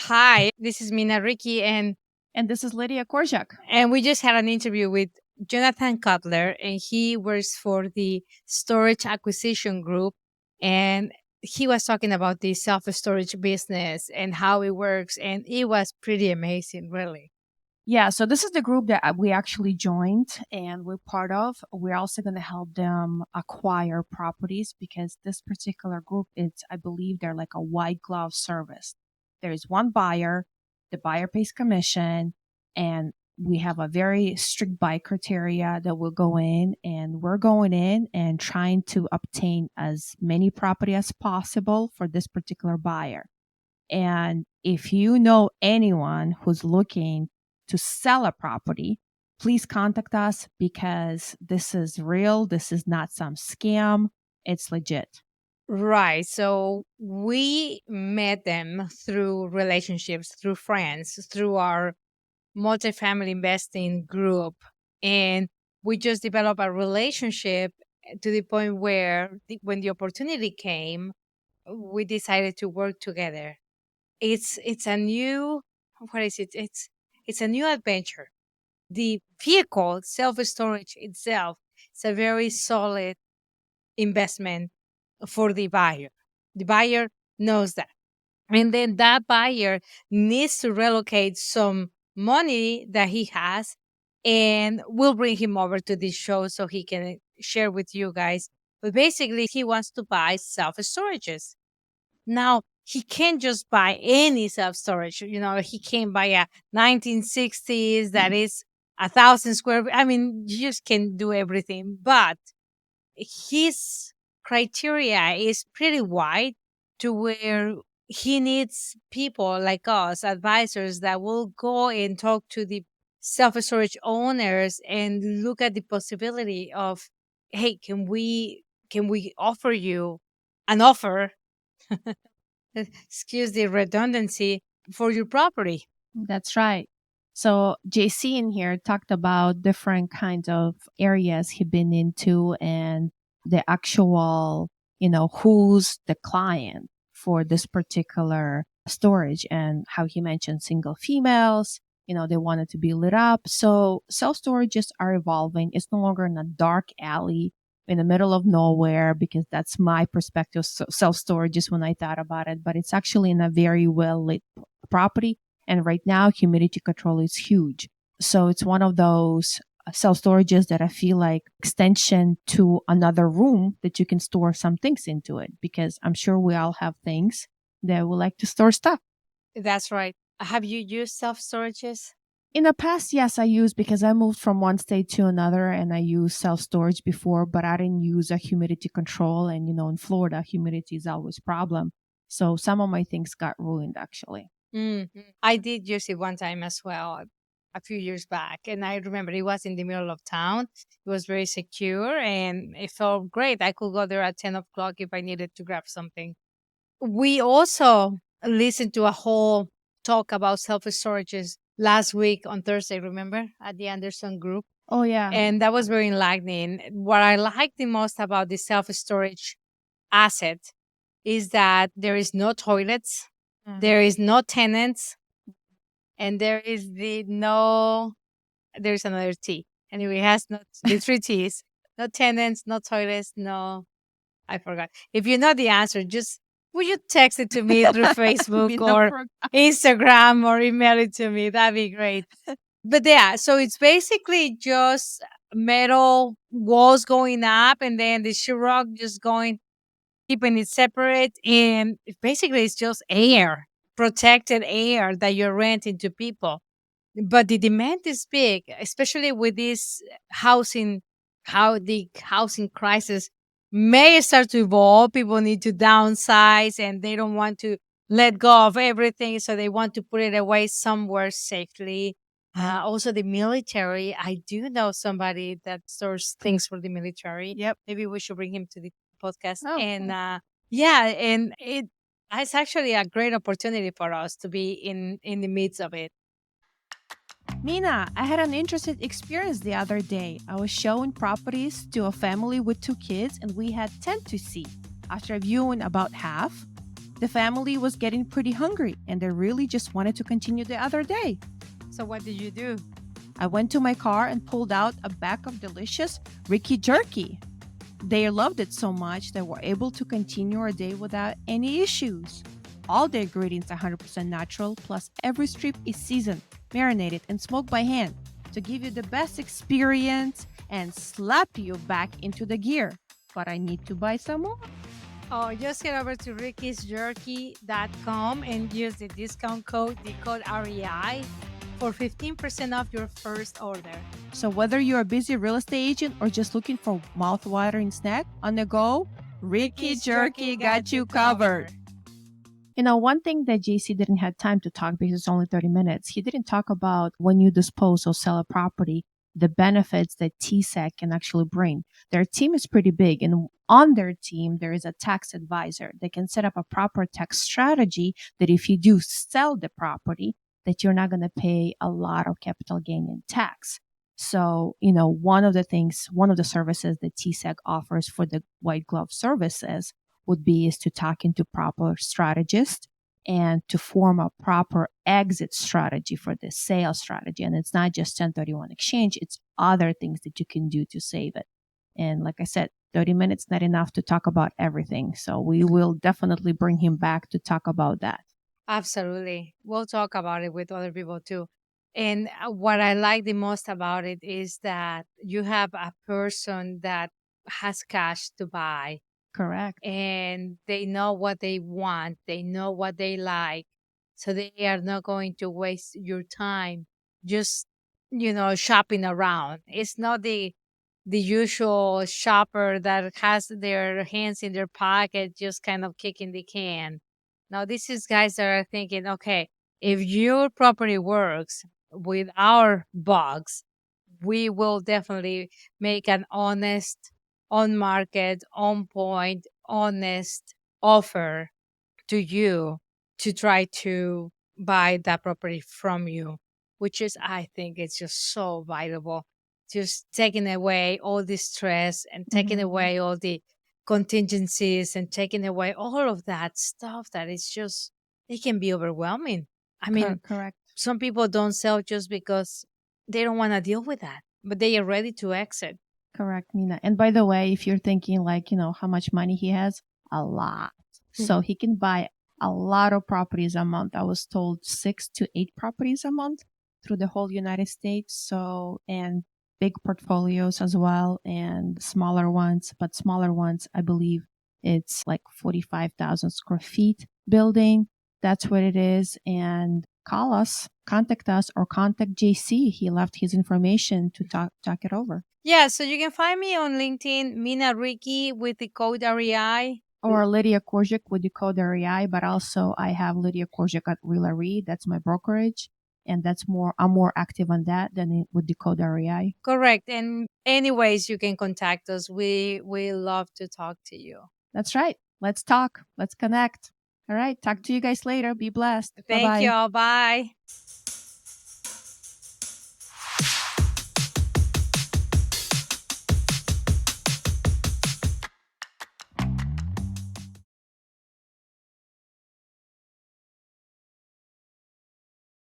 Hi, this is Mina Rickey, And this is Lydia Korjak. and we just had an interview with Jonathan Cutler, and he works for the Storage Acquisition Group, and he was talking about the self storage business and how it works, and it was pretty amazing, really. Yeah, so this is the group that we actually joined and we're part of. We're also going to help them acquire properties because this particular group is, I believe, they're like a white glove service. There is one buyer, the buyer pays commission, and we have a very strict buy criteria that we'll go in, and we're going in and trying to obtain as many property as possible for this particular buyer. And if you know anyone who's looking to sell a property, please contact us because this is real. This is not some scam. It's legit. Right. So we met them through relationships, through friends, through our multifamily investing group. And we just developed a relationship to the point where when the opportunity came, we decided to work together. It's a new what is it? It's a new adventure. The vehicle, self storage itself, it's a very solid investment for the buyer. The buyer knows that. And then that buyer needs to relocate some money that he has, and we'll bring him over to this show so he can share with you guys. But basically, he wants to buy self storages. Now, he can't just buy any self storage. He can't buy a 1960s that is 1,000 square. I mean, you just can do everything. But his criteria is pretty wide to where he needs people like us, advisors, that will go and talk to the self storage owners and look at the possibility of, hey, can we offer you an offer, excuse the redundancy, for your property? That's right. So JC in here talked about different kinds of areas he'd been into and the actual, who's the client for this particular storage and how he mentioned single females, they wanted to be lit up. So self storages are evolving. It's no longer in a dark alley in the middle of nowhere because that's my perspective. So self storages when I thought about it, but it's actually in a very well lit property, and right now, humidity control is huge. So it's one of those self storages that I feel like extension to another room that you can store some things into it because I'm sure we all have things that we like to store stuff. That's right. Have you used self storages? In the past, yes, I used because I moved from one state to another and I used self storage before, but I didn't use a humidity control. And, in Florida, humidity is always a problem. So some of my things got ruined actually. I did use it one time as well, a few years back. And I remember it was in the middle of town. It was very secure and it felt great. I could go there at 10 o'clock if I needed to grab something. We also listened to a whole talk about self storages last week on Thursday, remember, at the Anderson group. Oh, yeah. And that was very enlightening. What I liked the most about the self storage asset is that there is no toilets, there is no tenants, and there is there's another T. Anyway, it has no the three T's. No tenants, no toilets, no, I forgot. If you know the answer, just would you text it to me through Facebook or Instagram or email it to me? That'd be great. But yeah, so it's basically just metal walls going up and then the sheetrock just going, keeping it separate. And basically it's just air, protected air that you're renting to people. But the demand is big, especially with this housing, how the housing crisis may start to evolve. People need to downsize and they don't want to let go of everything. So they want to put it away somewhere safely. Also, the military. I do know somebody that stores things for the military. Yep. Maybe we should bring him to the podcast. Oh, And cool. yeah, and it's actually a great opportunity for us to be in the midst of it. Mina, I had an interesting experience the other day. I was showing properties to a family with two kids, and we had 10 to see. After viewing about half, The family was getting pretty hungry and they really just wanted to continue the other day. So what did you do? I went to my car and pulled out a bag of delicious Rickey Jerky. They loved it so much that we're able to continue our day without any issues. All the ingredients are 100% natural, plus every strip is seasoned, marinated, and smoked by hand to give you the best experience and slap you back into the gear. But I need to buy some more. Oh, just head over to rickysjerky.com and use the discount code Decode REI for 15% off your first order. So whether you're a busy real estate agent or just looking for mouth-watering snack on the go, Rickey Jerky got you covered. You know, one thing that JC didn't have time to talk because it's only 30 minutes, he didn't talk about when you dispose or sell a property, the benefits that TSEC can actually bring. Their team is pretty big, and on their team, there is a tax advisor that can set up a proper tax strategy that if you do sell the property, that you're not going to pay a lot of capital gain in tax. So, you know, one of the services that TSEC offers for the white glove services would be is to talk into proper strategist and to form a proper exit strategy for the sales strategy. And it's not just 1031 exchange, it's other things that you can do to save it. And like I said, 30 minutes not enough to talk about everything. So we will definitely bring him back to talk about that. Absolutely. We'll talk about it with other people too. And what I like the most about it is that you have a person that has cash to buy Correct. and they know what they want, they know what they like. So they are not going to waste your time just, shopping around. It's not the usual shopper that has their hands in their pocket just kind of kicking the can. Now this is guys that are thinking, okay, if your property works with our box, we will definitely make an honest, on market, on point, honest offer to you to try to buy that property from you, which is, I think, it's just so valuable. Just taking away all the stress and taking Mhm. away all the contingencies and taking away all of that stuff that is just, it can be overwhelming. I mean, Correct. some people don't sell just because they don't want to deal with that, but they are ready to exit. Correct, Mina. And by the way, if you're thinking like, how much money he has, a lot. So he can buy a lot of properties a month. I was told 6 to 8 properties a month through the whole United States. So, and big portfolios as well and smaller ones, but smaller ones, I believe it's like 45,000 square feet building. That's what it is. And contact us or contact JC. He left his information to talk it over. Yeah, so you can find me on LinkedIn, Mina Ricky with the code REI. Or Lydia Korzik with Decode REI, but also I have Lydia Korzik at Real RE. That's my brokerage. And I'm more active on that than with Decode REI. Correct. And anyways, you can contact us. We love to talk to you. That's right. Let's talk. Let's connect. All right. Talk to you guys later. Be blessed. Bye Thank you bye. all. Bye.